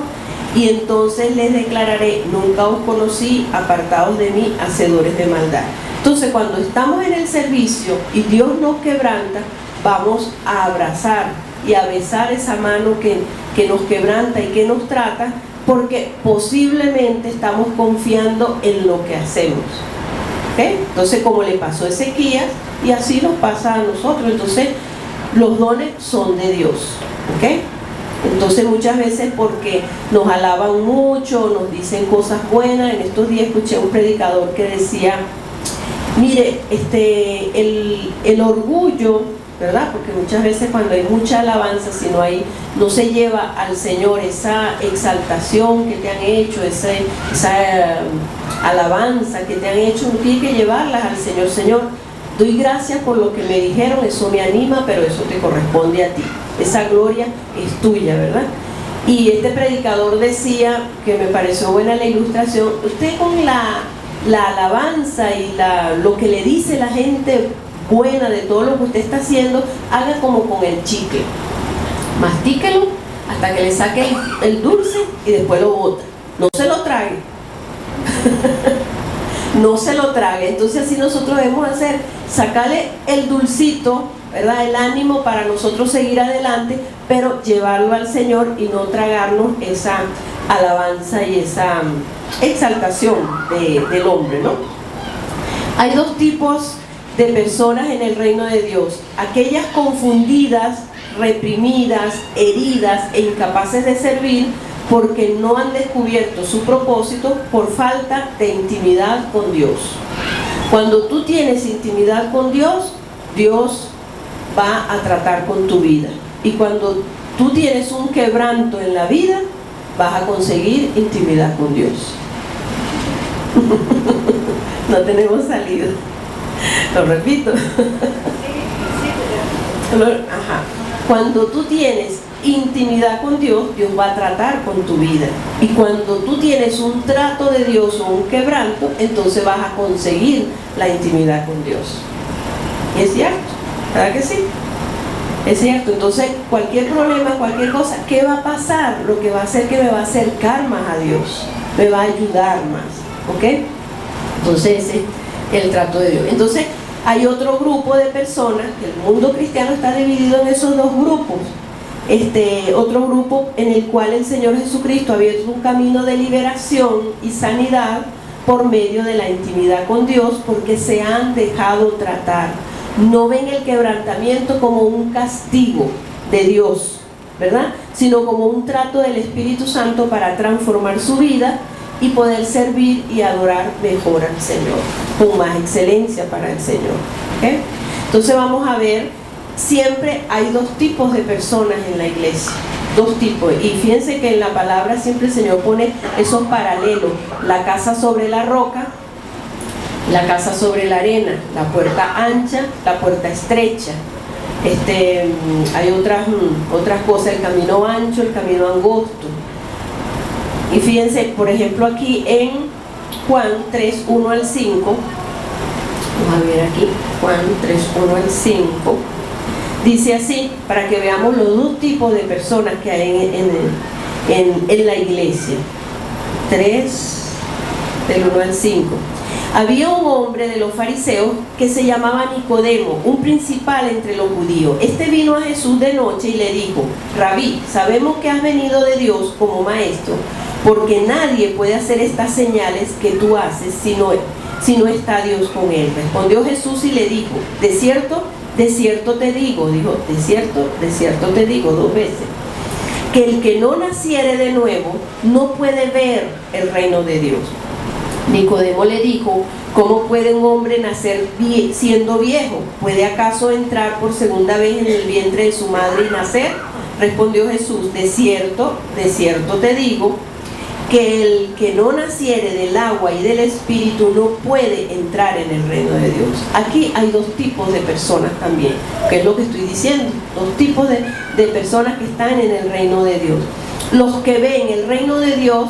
Y entonces les declararé, nunca os conocí, apartados de mí, hacedores de maldad. Entonces cuando estamos en el servicio y Dios nos quebranta, vamos a abrazar y a besar esa mano que nos quebranta y que nos trata, porque posiblemente estamos confiando en lo que hacemos. ¿Okay? Entonces, como le pasó a Ezequías, y así nos pasa a nosotros. Entonces Los dones son de Dios, ¿ok? Entonces muchas veces porque nos alaban mucho, nos dicen cosas buenas. En estos días escuché a un predicador que decía, mire, el orgullo, ¿verdad? Porque muchas veces cuando hay mucha alabanza, si no se lleva al Señor esa exaltación que te han hecho, esa alabanza que te han hecho, no tienes que llevarlas al Señor. Señor, doy gracias por lo que me dijeron, eso me anima, pero eso te corresponde a ti. Esa gloria es tuya, ¿verdad? Y este predicador decía, que me pareció buena la ilustración, usted con la alabanza y lo que le dice la gente buena de todo lo que usted está haciendo, haga como con el chicle. Mastíquelo hasta que le saque el dulce y después lo bota. No se lo trague. No se lo trague. Entonces así nosotros debemos hacer, sacarle el dulcito, ¿verdad? El ánimo para nosotros seguir adelante, pero llevarlo al Señor y no tragarnos esa alabanza y esa exaltación del hombre, ¿no? Hay dos tipos de personas en el reino de Dios: aquellas confundidas, reprimidas, heridas e incapaces de servir porque no han descubierto su propósito por falta de intimidad con Dios. Cuando tú tienes intimidad con Dios, Dios va a tratar con tu vida. Y cuando tú tienes un quebranto en la vida, vas a conseguir intimidad con Dios. No tenemos salida. Lo repito. Ajá. Cuando tú tienes intimidad con Dios, Dios va a tratar con tu vida. Y cuando tú tienes un trato de Dios o un quebranto, entonces vas a conseguir la intimidad con Dios. Y es cierto, ¿verdad que sí? Es cierto. Entonces cualquier problema, cualquier cosa, ¿qué va a pasar? Lo que va a hacer que me va a acercar más a Dios, me va a ayudar más, ¿ok? Entonces ese es el trato de Dios. Entonces hay otro grupo de personas, que el mundo cristiano está dividido en esos dos grupos. Otro grupo en el cual el Señor Jesucristo ha abierto un camino de liberación y sanidad por medio de la intimidad con Dios, porque se han dejado tratar. No ven el quebrantamiento como un castigo de Dios, ¿verdad? Sino como un trato del Espíritu Santo para transformar su vida y poder servir y adorar mejor al Señor, con más excelencia para el Señor, ¿okay? Entonces vamos a ver, siempre hay dos tipos de personas en la iglesia, dos tipos, y fíjense que en la palabra siempre el Señor pone esos paralelos: la casa sobre la roca, la casa sobre la arena, la puerta ancha, la puerta estrecha. Hay otras cosas, el camino ancho, el camino angosto. Y fíjense, por ejemplo, aquí en Juan 3, 1 al 5, vamos a ver aquí, Juan 3, 1 al 5, dice así, para que veamos los dos tipos de personas que hay en la iglesia. 3, del 1 al 5. Había un hombre de los fariseos que se llamaba Nicodemo, un principal entre los judíos. Este vino a Jesús de noche y le dijo: Rabí, sabemos que has venido de Dios como maestro, porque nadie puede hacer estas señales que tú haces si no está Dios con él. Respondió Jesús y le dijo: de cierto te digo, de cierto te digo 2 veces, que el que no naciere de nuevo no puede ver el reino de Dios. Nicodemo le dijo: ¿cómo puede un hombre nacer siendo viejo? ¿Puede acaso entrar por segunda vez en el vientre de su madre y nacer? Respondió Jesús: de cierto te digo, que el que no naciere del agua y del espíritu no puede entrar en el reino de Dios. Aquí hay dos tipos de personas también, que es lo que estoy diciendo, dos tipos de personas que están en el reino de Dios. Los que ven el reino de Dios,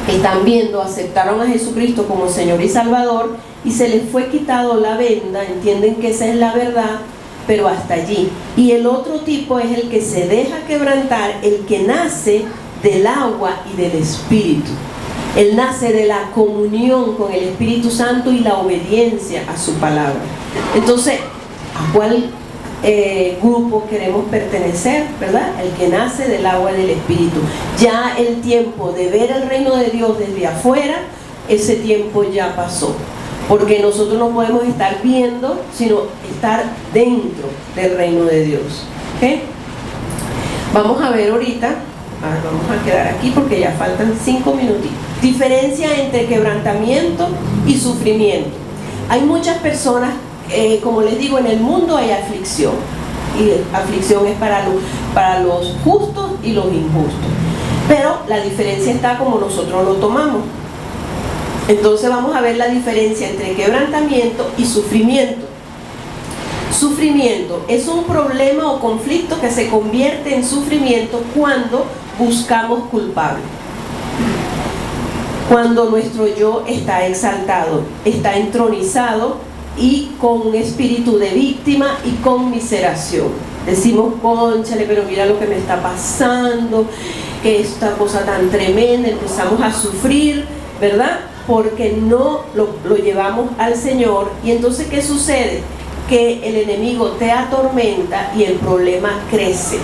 están viendo, aceptaron a Jesucristo como Señor y Salvador, y se les fue quitado la venda, entienden que esa es la verdad, pero hasta allí. Y el otro tipo es el que se deja quebrantar, el que nace del agua y del Espíritu. Él nace de la comunión con el Espíritu Santo y la obediencia a su palabra. Entonces, ¿a cuál grupo queremos pertenecer? ¿Verdad? El que nace del agua y del Espíritu. Ya el tiempo de ver el reino de Dios desde afuera, ese tiempo ya pasó. porque nosotros no podemos estar viendo, sino estar dentro del reino de Dios. ¿Okay? Vamos a ver ahorita, vamos a quedar aquí porque ya faltan 5 minutitos. Diferencia entre quebrantamiento y sufrimiento. Hay muchas personas, como les digo, en el mundo hay aflicción, y aflicción es para los justos y los injustos, pero la diferencia está como nosotros lo tomamos. Entonces vamos a ver la diferencia entre quebrantamiento y sufrimiento. Sufrimiento es un problema o conflicto que se convierte en sufrimiento cuando buscamos culpable. Cuando nuestro yo está exaltado, está entronizado y con un espíritu de víctima y conmiseración. Decimos, cónchale, pero mira lo que me está pasando, que esta cosa tan tremenda, empezamos a sufrir, ¿verdad? Porque no lo llevamos al Señor. Y entonces, ¿qué sucede? Que el enemigo te atormenta y el problema crece.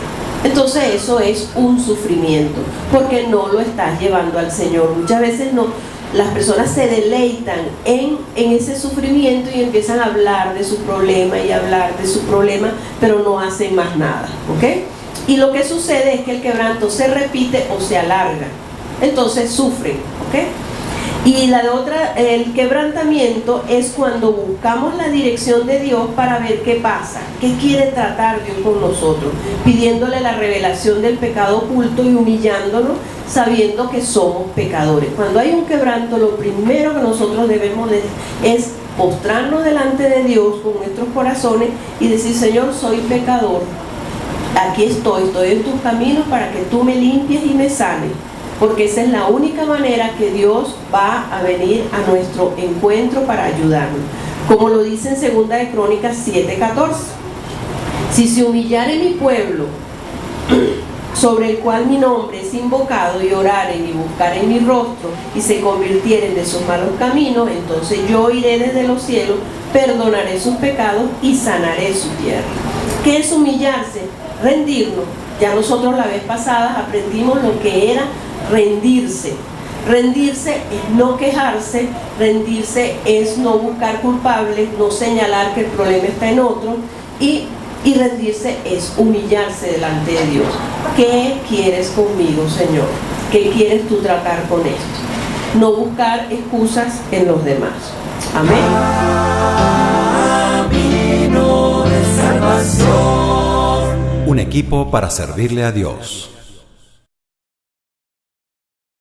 Entonces eso es un sufrimiento, porque no lo estás llevando al Señor. Muchas veces no, las personas se deleitan en ese sufrimiento y empiezan a hablar de su problema y hablar de su problema, pero no hacen más nada, ¿ok? Y lo que sucede es que el quebranto se repite o se alarga, entonces sufren, ¿ok? Y la otra, el quebrantamiento, es cuando buscamos la dirección de Dios para ver qué pasa, qué quiere tratar Dios con nosotros, pidiéndole la revelación del pecado oculto y humillándonos, sabiendo que somos pecadores. Cuando hay un quebranto, lo primero que nosotros debemos es postrarnos delante de Dios con nuestros corazones y decir, Señor, soy pecador, aquí estoy en tus caminos para que tú me limpies y me sanes. Porque esa es la única manera que Dios va a venir a nuestro encuentro para ayudarnos. Como lo dice en 2 de Crónicas 7:14. Si se humillare mi pueblo, sobre el cual mi nombre es invocado, y oraren y buscaren mi rostro, y se convirtieren de sus malos caminos, entonces yo iré desde los cielos, perdonaré sus pecados y sanaré su tierra. ¿Qué es humillarse? Rendirnos. Ya nosotros la vez pasada aprendimos lo que era rendirse. Rendirse es no quejarse, rendirse es no buscar culpables, no señalar que el problema está en otro, y rendirse es humillarse delante de Dios. ¿Qué quieres conmigo, Señor? ¿Qué quieres tú tratar con esto? No buscar excusas en los demás. Amén. Un equipo para servirle a Dios.